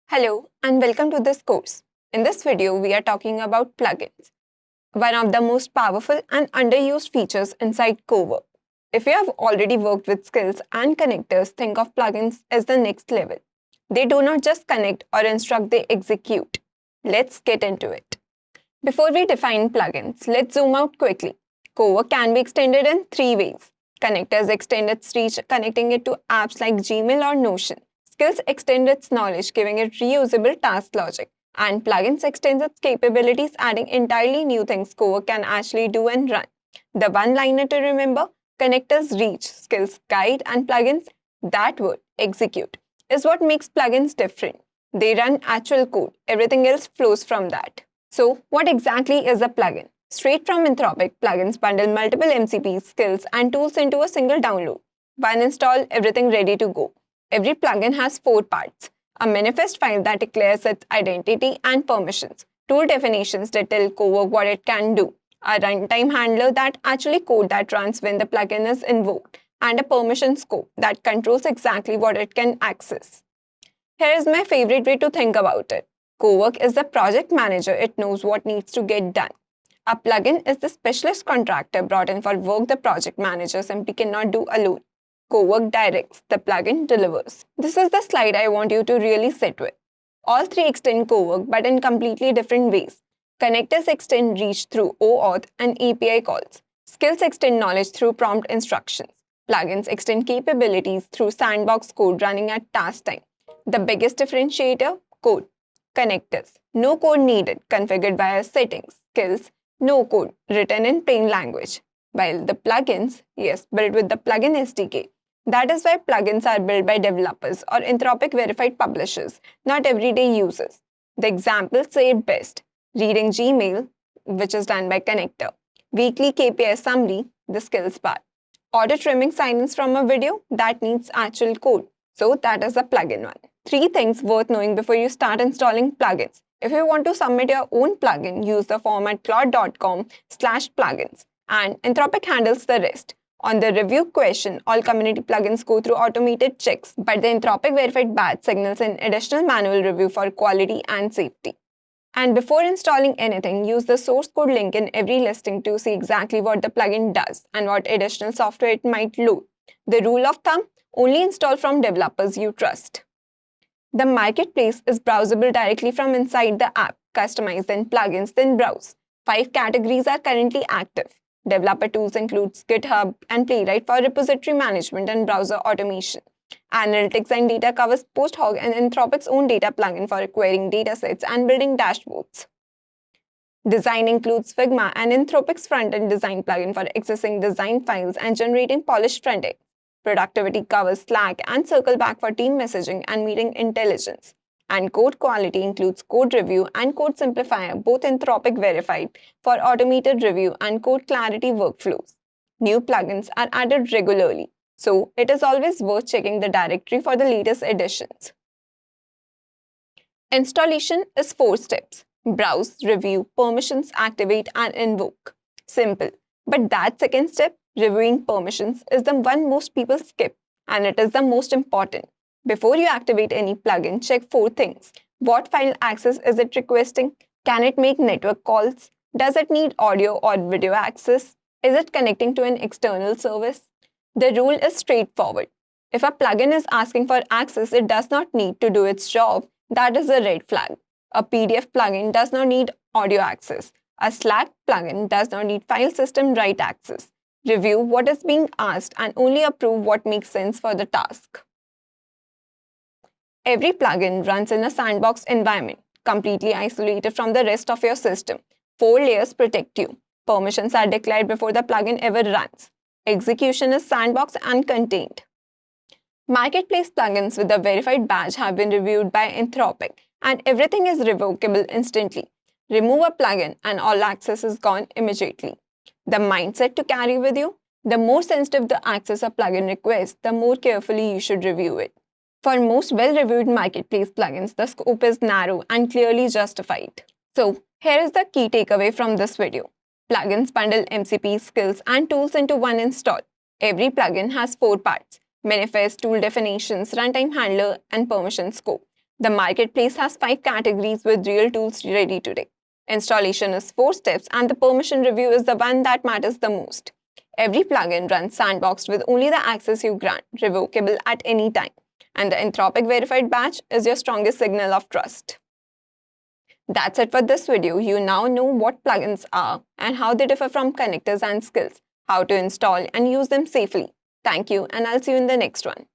Hello and welcome to this course. In this video, we are talking about plugins, one of the most powerful and underused features inside Cowork. If you have already worked with skills and connectors, think of plugins as the next level. They do not just connect or instruct, they execute. Let's get into it. Before we define plugins, let's zoom out quickly. Cowork can be extended in three ways. Connectors extend its reach, connecting it to apps like Gmail or Notion. Skills extend its knowledge, giving it reusable task logic. And plugins extend its capabilities, adding entirely new things Cowork can actually do and run. The one-liner to remember, connectors reach, skills guide, and plugins, that word, execute, is what makes plugins different. They run actual code. Everything else flows from that. So, what exactly is a plugin? Straight from Anthropic, plugins bundle multiple MCPs, skills, and tools into a single download. One install, everything ready to go. Every plugin has four parts: a manifest file that declares its identity and permissions, tool definitions that tell Cowork what it can do, a runtime handler that actually code that runs when the plugin is invoked, and a permission scope that controls exactly what it can access. Here is my favorite way to think about it. Cowork is the project manager, it knows what needs to get done. A plugin is the specialist contractor brought in for work the project manager simply cannot do alone. Cowork directs, the plugin delivers. This is the slide I want you to really sit with. All three extend Cowork, but in completely different ways. Connectors extend reach through OAuth and API calls. Skills extend knowledge through prompt instructions. Plugins extend capabilities through sandbox code running at task time. The biggest differentiator? Code. Connectors. No code needed, configured via settings. Skills. No code, written in plain language. While the plugins, yes, built with the plugin SDK. That is why plugins are built by developers or Anthropic Verified publishers, not everyday users. The examples say it best. Reading Gmail, which is done by connector. Weekly KPI summary, the skills part. Auto trimming silence from a video, that needs actual code. So that is a plugin one. Three things worth knowing before you start installing plugins. If you want to submit your own plugin, use the form at claude.com/plugins, and Anthropic handles the rest. On the review question, all community plugins go through automated checks, but the Anthropic Verified badge signals an additional manual review for quality and safety. And before installing anything, use the source code link in every listing to see exactly what the plugin does and what additional software it might load. The rule of thumb, only install from developers you trust. The marketplace is browsable directly from inside the app. Customize then plugins, then browse. 5 categories are currently active. Developer tools includes GitHub and Playwright for repository management and browser automation. Analytics and data covers PostHog and Anthropic's own data plugin for acquiring datasets and building dashboards. Design includes Figma and Anthropic's front-end design plugin for accessing design files and generating polished front-end. Productivity covers Slack and Circleback for team messaging and meeting intelligence. And code quality includes Code Review and Code Simplifier, both Anthropic Verified, for automated review and code clarity workflows. New plugins are added regularly, so it is always worth checking the directory for the latest additions. Installation is 4 steps: browse, review, permissions, activate, and invoke. Simple. But that second step, reviewing permissions, is the one most people skip, and it is the most important. Before you activate any plugin, check 4 things. What file access is it requesting? Can it make network calls? Does it need audio or video access? Is it connecting to an external service? The rule is straightforward. If a plugin is asking for access it does not need to do its job, that is a red flag. A PDF plugin does not need audio access. A Slack plugin does not need file system write access. Review what is being asked and only approve what makes sense for the task. Every plugin runs in a sandbox environment, completely isolated from the rest of your system. 4 layers protect you. Permissions are declared before the plugin ever runs. Execution is sandbox and contained. Marketplace plugins with the verified badge have been reviewed by Anthropic, and everything is revocable instantly. Remove a plugin and all access is gone immediately. The mindset to carry with you: the more sensitive the access a plugin requests, the more carefully you should review it. For most well-reviewed marketplace plugins, the scope is narrow and clearly justified. So, here is the key takeaway from this video. Plugins bundle MCP, skills, and tools into one install. Every plugin has 4 parts: manifest, tool definitions, runtime handler, and permission scope. The marketplace has 5 categories with real tools ready today. Installation is 4 steps and the permission review is the one that matters the most. Every plugin runs sandboxed with only the access you grant, revocable at any time. And the Anthropic Verified badge is your strongest signal of trust. That's it for this video. You now know what plugins are and how they differ from connectors and skills, how to install and use them safely. Thank you, and I'll see you in the next one.